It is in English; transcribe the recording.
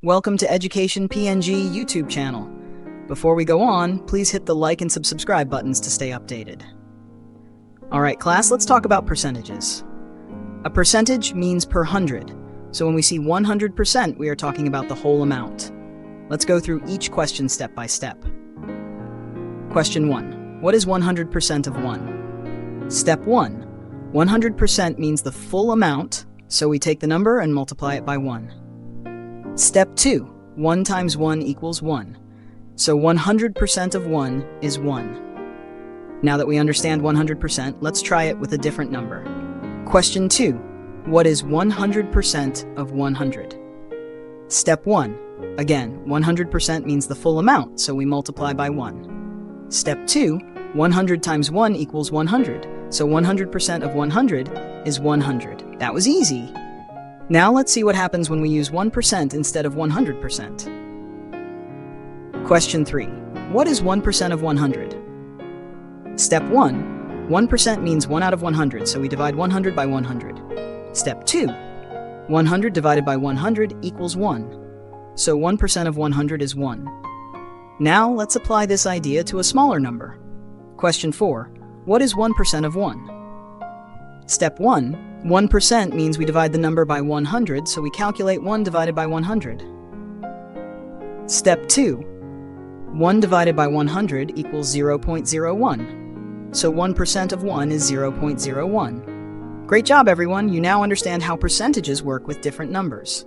Welcome to Education PNG YouTube channel. Before we go on, please hit the like and subscribe buttons to stay updated. Alright class, let's talk about percentages. A percentage means per hundred, so when we see 100%, we are talking about the whole amount. Let's go through each question step by step. Question 1. What is 100% of 1? Step 1. 100% means the full amount, so we take the number and multiply it by 1. Step 2. 1 times 1 equals 1. So 100% of 1 is 1. Now that we understand 100%, let's try it with a different number. Question 2. What is 100% of 100? Step 1. Again, 100% means the full amount, so we multiply by 1. Step 2. 100 times 1 equals 100. So 100% of 100 is 100. That was easy. Now let's see what happens when we use 1% instead of 100%. Question 3. What is 1% of 100? Step 1. 1% means 1 out of 100, so we divide 100 by 100. Step 2. 100 divided by 100 equals 1. So 1% of 100 is 1. Now let's apply this idea to a smaller number. Question 4. What is 1% of 1? Step 1. 1% means we divide the number by 100, so we calculate 1 divided by 100. Step 2. 1 divided by 100 equals 0.01. So 1% of 1 is 0.01. Great job, everyone! You now understand how percentages work with different numbers.